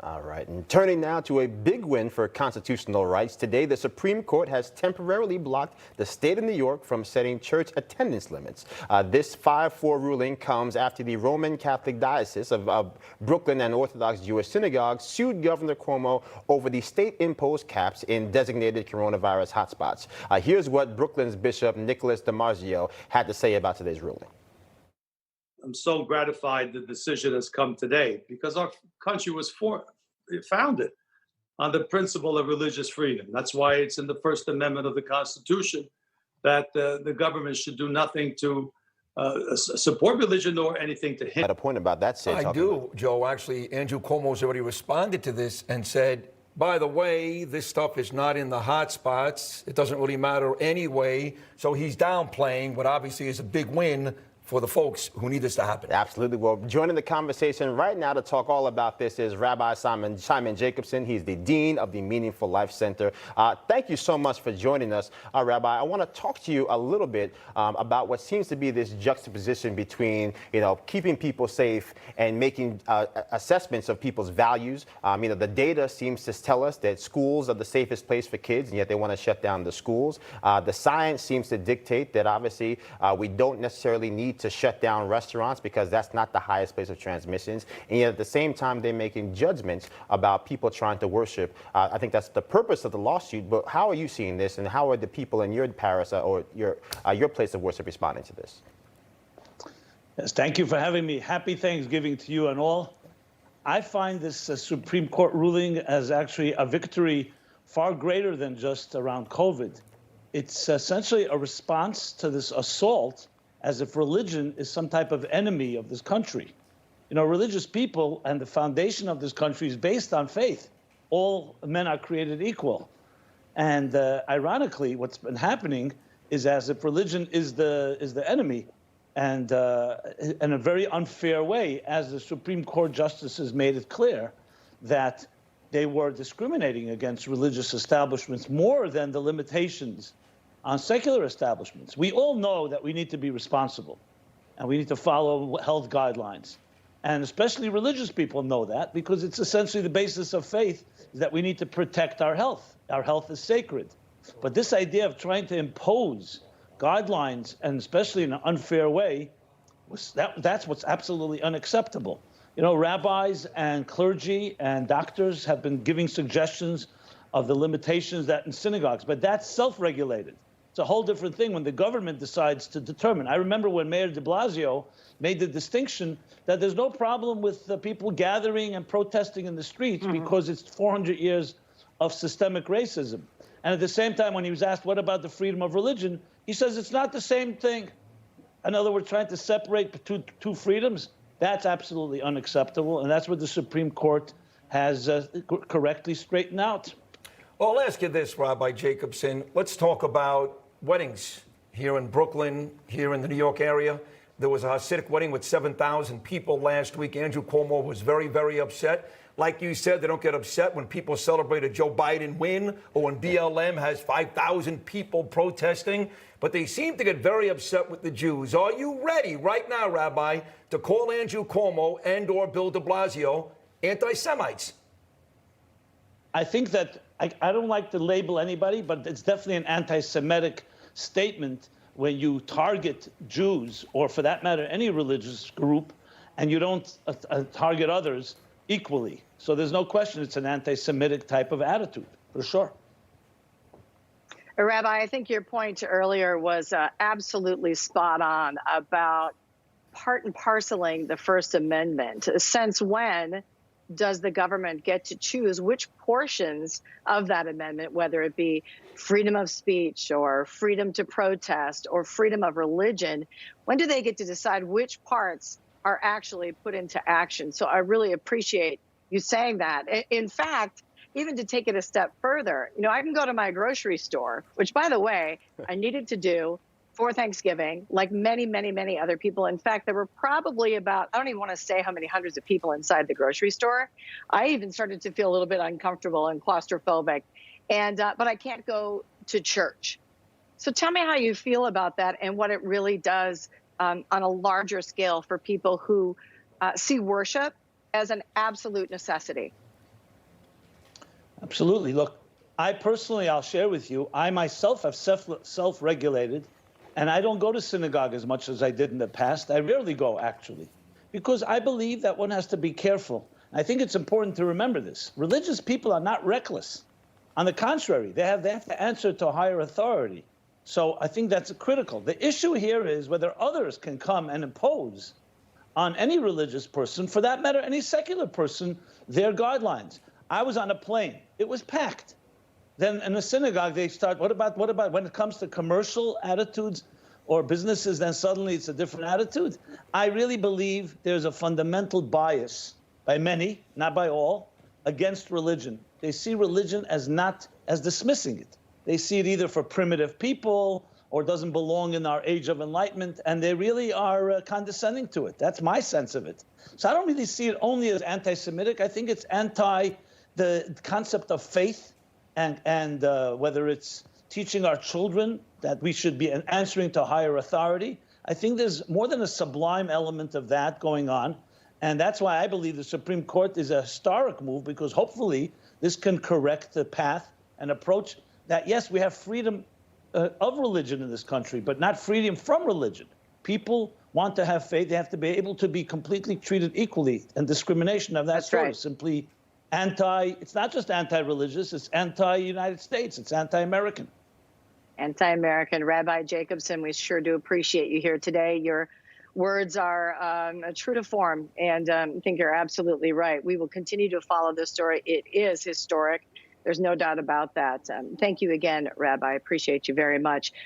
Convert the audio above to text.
All right, and turning now to a big win for constitutional rights. Today, the Supreme Court has temporarily blocked the state of New York from setting church attendance limits. This 5-4 ruling comes after the Roman Catholic Diocese of Brooklyn and Orthodox Jewish synagogues sued Governor Cuomo over the state-imposed caps in designated coronavirus hotspots. Here's what Brooklyn's Bishop Nicholas DiMarzio had to say about today's ruling. I'm so gratified the decision has come today because our country was founded on the principle of religious freedom. That's why it's in the First Amendment of the Constitution that the government should do nothing to support religion or anything to hinder. Had a point about that, Sid. I do, Joe. Actually, Andrew Cuomo's already responded to this and said, by the way, this stuff is not in the hot spots. It doesn't really matter anyway. So he's downplaying what obviously is a big win for the folks who need this to happen. Absolutely. Well, joining the conversation right now to talk all about this is Rabbi Simon Jacobson. He's the Dean of the Meaningful Life Center. Thank you so much for joining us, Rabbi. I want to talk to you a little bit about what seems to be this juxtaposition between, keeping people safe and making assessments of people's values. The data seems to tell us that schools are the safest place for kids, and yet they want to shut down the schools. The science seems to dictate that obviously we don't necessarily need to shut down restaurants because that's not the highest place of transmissions. And yet at the same time, they're making judgments about people trying to worship. I think that's the purpose of the lawsuit. But how are you seeing this, and how are the people in your parish or your place of worship responding to this? Yes, thank you for having me. Happy Thanksgiving to you and all. I find this Supreme Court ruling as actually a victory far greater than just around COVID. It's essentially a response to this assault as if religion is some type of enemy of this country. Religious people and the foundation of this country is based on faith. All men are created equal. And ironically, what's been happening is as if religion is the enemy, and in a very unfair way, as the Supreme Court justices made it clear that they were discriminating against religious establishments more than the limitations on secular establishments. We all know that we need to be responsible and we need to follow health guidelines. And especially religious people know that because it's essentially the basis of faith is that we need to protect our health. Our health is sacred. But this idea of trying to impose guidelines, and especially in an unfair way, that's what's absolutely unacceptable. Rabbis and clergy and doctors have been giving suggestions of the limitations that in synagogues, but that's self-regulated. It's a whole different thing when the government decides to determine. I remember when Mayor de Blasio made the distinction that there's no problem with people gathering and protesting in the streets because it's 400 years of systemic racism. And at the same time, when he was asked, what about the freedom of religion? He says it's not the same thing. In other words, trying to separate two freedoms, that's absolutely unacceptable. And that's what the Supreme Court has correctly straightened out. Well, I'll ask you this, Rabbi Jacobson. Let's talk about weddings here in Brooklyn, here in the New York area. There was a Hasidic wedding with 7,000 people last week. Andrew Cuomo was very, very upset. Like you said, they don't get upset when people celebrate a Joe Biden win or when BLM has 5,000 people protesting. But they seem to get very upset with the Jews. Are you ready right now, Rabbi, to call Andrew Cuomo and or Bill de Blasio anti-Semites? I think that I don't like to label anybody, but it's definitely an anti-Semitic statement when you target Jews, or for that matter, any religious group, and you don't target others equally. So there's no question it's an anti-Semitic type of attitude, for sure. Rabbi, I think your point earlier was absolutely spot on about part and parceling the First Amendment. Since when does the government get to choose which portions of that amendment, whether it be freedom of speech or freedom to protest or freedom of religion, when do they get to decide which parts are actually put into action? So I really appreciate you saying that. In fact, even to take it a step further, I can go to my grocery store, which, by the way, I needed to do for Thanksgiving, like many, many, many other people. In fact, there were probably about, I don't even want to say how many hundreds of people inside the grocery store. I even started to feel a little bit uncomfortable and claustrophobic. But I can't go to church. So tell me how you feel about that and what it really does on a larger scale for people who see worship as an absolute necessity. Absolutely. Look, I personally, I'll share with you, I myself have self-regulated, and I don't go to synagogue as much as I did in the past. I rarely go, actually, because I believe that one has to be careful. I think it's important to remember this. Religious people are not reckless. On the contrary, they have to answer to a higher authority. So I think that's critical. The issue here is whether others can come and impose on any religious person, for that matter, any secular person, their guidelines. I was on a plane. It was packed. Then in the synagogue, they start, what about when it comes to commercial attitudes or businesses, then suddenly it's a different attitude? I really believe there's a fundamental bias by many, not by all, against religion. They see religion as dismissing it. They see it either for primitive people or doesn't belong in our age of enlightenment, and they really are condescending to it. That's my sense of it. So I don't really see it only as anti-Semitic. I think it's anti the concept of faith and whether it's teaching our children that we should be answering to higher authority. I think there's more than a sublime element of that going on. And that's why I believe the Supreme Court is a historic move, because hopefully this can correct the path and approach that, yes, we have freedom of religion in this country, but not freedom from religion. People want to have faith. They have to be able to be completely treated equally, and discrimination of that sort is simply it's not just anti-religious, it's anti-United States, it's anti-American. Anti-American. Rabbi Jacobson, we sure do appreciate you here today. Your words are true to form, and I think you're absolutely right. We will continue to follow this story. It is historic. There's no doubt about that. Thank you again, Rabbi. I appreciate you very much.